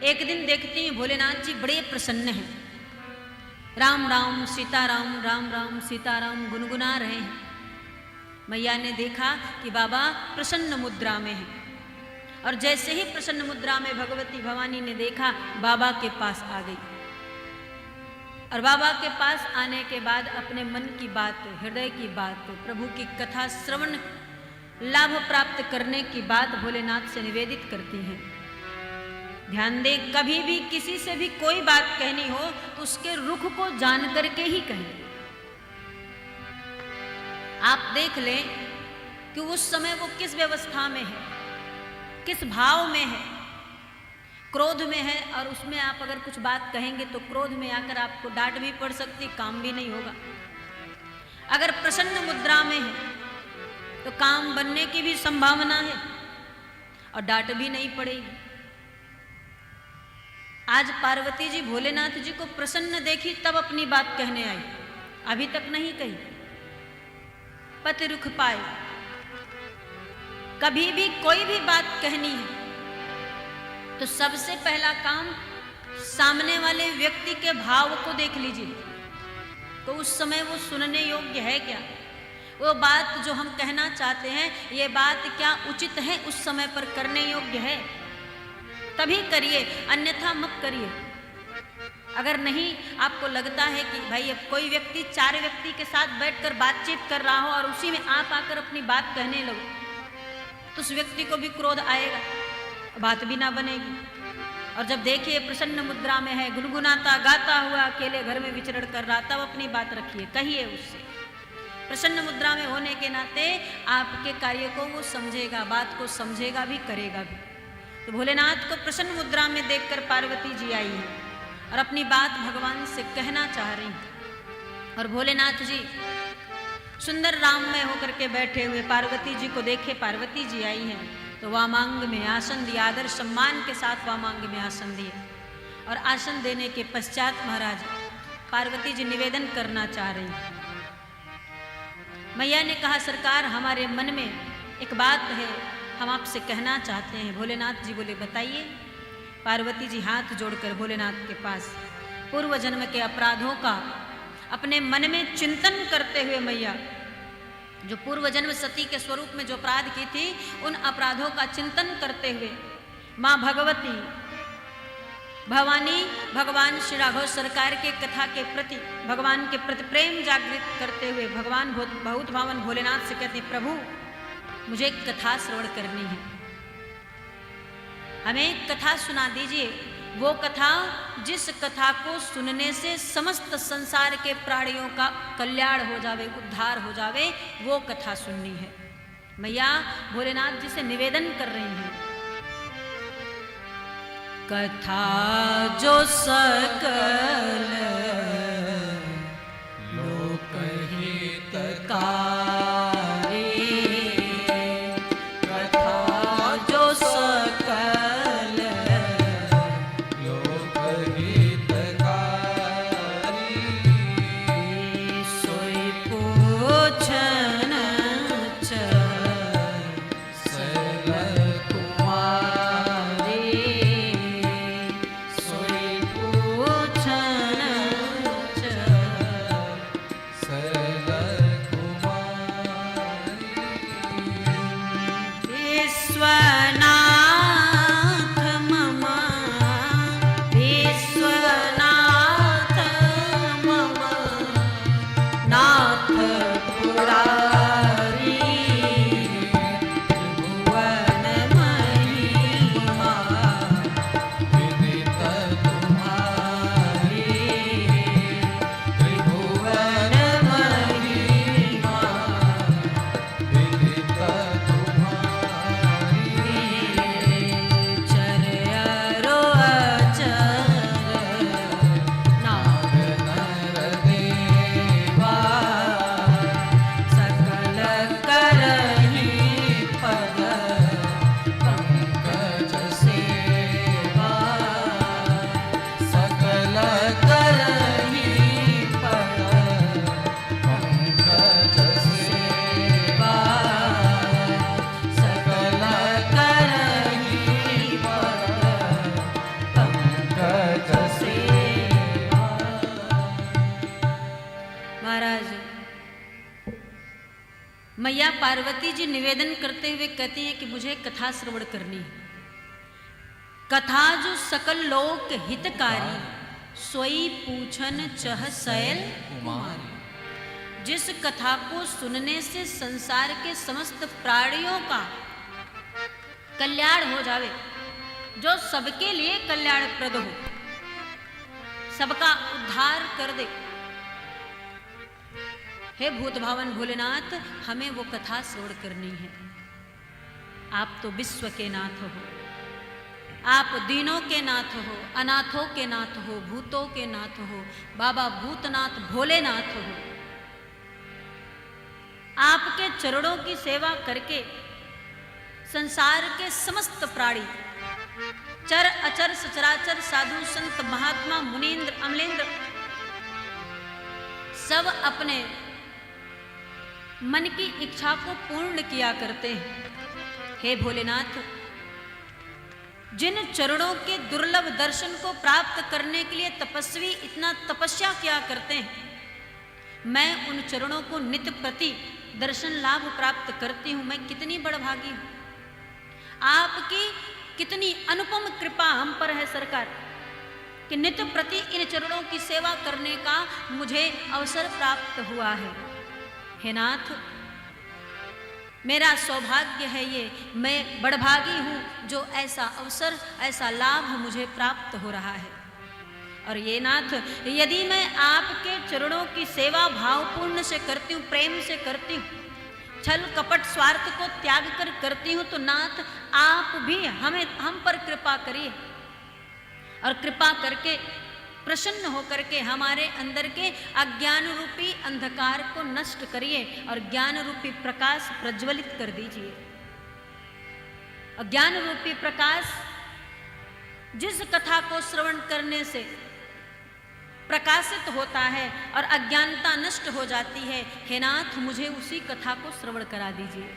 एक दिन देखती हैं भोलेनाथ जी बड़े प्रसन्न हैं, राम राम सीताराम राम राम सीताराम गुनगुना रहे हैं। मैया ने देखा कि बाबा प्रसन्न मुद्रा में हैं, और जैसे ही प्रसन्न मुद्रा में भगवती भवानी ने देखा, बाबा के पास आ गई। और बाबा के पास आने के बाद अपने मन की बात, हृदय की बात, प्रभु की कथा श्रवण लाभ प्राप्त करने की बात भोलेनाथ से निवेदित करती हैं। ध्यान दें, कभी भी किसी से भी कोई बात कहनी हो तो उसके रुख को जान करके ही कहें। आप देख लें कि उस समय वो किस व्यवस्था में है, किस भाव में है। क्रोध में है, और उसमें आप अगर कुछ बात कहेंगे तो क्रोध में आकर आपको डांट भी पड़ सकती, काम भी नहीं होगा। अगर प्रसन्न मुद्रा में है तो काम बनने की भी संभावना है और डांट भी नहीं पड़ेगी। आज पार्वती जी भोलेनाथ जी को प्रसन्न देखी तब अपनी बात कहने आई, अभी तक नहीं कही। पति रुख पाए, कभी भी कोई भी बात कहनी है तो सबसे पहला काम सामने वाले व्यक्ति के भाव को देख लीजिए, तो उस समय वो सुनने योग्य है क्या, वो बात जो हम कहना चाहते हैं ये बात क्या उचित है, उस समय पर करने योग्य है, तभी करिए, अन्यथा मत करिए। अगर नहीं आपको लगता है कि भाई अब कोई व्यक्ति 4 व्यक्ति के साथ बैठकर बातचीत कर रहा हो और उसी में आप आकर अपनी बात कहने लगो, तो उस व्यक्ति को भी क्रोध आएगा, बात भी ना बनेगी। और जब देखिए प्रसन्न मुद्रा में है, गुनगुनाता गाता हुआ अकेले घर में विचरण कर रहा, तब अपनी बात रखिए, कहिए उससे। प्रसन्न मुद्रा में होने के नाते आपके कार्य को वो समझेगा, बात को समझेगा भी, करेगा भी। तो भोलेनाथ को प्रसन्न मुद्रा में देखकर पार्वती जी आई हैं और अपनी बात भगवान से कहना चाह रही हैं। और भोलेनाथ जी सुंदर राम में होकर के बैठे हुए पार्वती जी को देखे, पार्वती जी आई हैं तो वामांग में आसन दिया, आदर सम्मान के साथ वामांग में आसन दिया। और आसन देने के पश्चात महाराज पार्वती जी निवेदन करना चाह रही हैं। मैया ने कहा, सरकार हमारे मन में एक बात है, हम आपसे कहना चाहते हैं। भोलेनाथ जी बोले, बताइए। पार्वती जी हाथ जोड़कर भोलेनाथ के पास पूर्व जन्म के अपराधों का अपने मन में चिंतन करते हुए, मैया जो पूर्व जन्म सती के स्वरूप में जो अपराध की थी, उन अपराधों का चिंतन करते हुए माँ भगवती भवानी भगवान श्री राघव सरकार के कथा के प्रति, भगवान के प्रति प्रेम जागृत करते हुए भगवान बहुत भावन भोलेनाथ से कहते, प्रभु मुझे एक कथा श्रवण करनी है, हमें एक कथा सुना दीजिए। वो कथा जिस कथा को सुनने से समस्त संसार के प्राणियों का कल्याण हो जावे, उद्धार हो जावे, वो कथा सुननी है। मैया भोलेनाथ जी से निवेदन कर रही हैं, कथा जो सकल लोकहितकारी, कथा जो सकल सोई पूछन सरल कुमारी, सोई पूछन मैया पार्वती जी निवेदन करते हुए कहती हैं कि मुझे कथा श्रवण करनी है। कथा जो सकल लोक हितकारी, सोई पूछन चह सैल कुमारी। जिस कथा को सुनने से संसार के समस्त प्राणियों का कल्याण हो जावे, जो सबके लिए कल्याणप्रद हो, सबका उद्धार कर दे। हे भूत भावन भोलेनाथ, हमें वो कथा श्रवण करनी है। आप तो विश्व के नाथ हो, आप दीनों के नाथ हो, अनाथों के नाथ हो, भूतों के नाथ हो, बाबा भूतनाथ भोलेनाथ हो। आपके चरणों की सेवा करके संसार के समस्त प्राणी, चर अचर सचराचर, साधु संत महात्मा मुनीन्द्र अमलेन्द्र, सब अपने मन की इच्छा को पूर्ण किया करते हैं। हे भोलेनाथ, जिन चरणों के दुर्लभ दर्शन को प्राप्त करने के लिए तपस्वी इतना तपस्या किया करते हैं, मैं उन चरणों को नित्य प्रति दर्शन लाभ प्राप्त करती हूं। मैं कितनी बड़भागी हूं। आपकी कितनी अनुपम कृपा हम पर है सरकार, कि नित्य प्रति इन चरणों की सेवा करने का मुझे अवसर प्राप्त हुआ है। हे नाथ, मेरा सौभाग्य है ये, मैं बड़भागी हूं जो ऐसा अवसर, ऐसा लाभ मुझे प्राप्त हो रहा है। और ये नाथ, यदि मैं आपके चरणों की सेवा भावपूर्ण से करती हूँ, प्रेम से करती हूँ, छल कपट स्वार्थ को त्याग कर करती हूँ, तो नाथ आप भी हम पर कृपा करिए और कृपा करके प्रसन्न होकर के हमारे अंदर के अज्ञान रूपी अंधकार को नष्ट करिए और ज्ञान रूपी प्रकाश प्रज्वलित कर दीजिए। अज्ञान रूपी प्रकाश जिस कथा को श्रवण करने से प्रकाशित होता है और अज्ञानता नष्ट हो जाती है, हे नाथ मुझे उसी कथा को श्रवण करा दीजिए।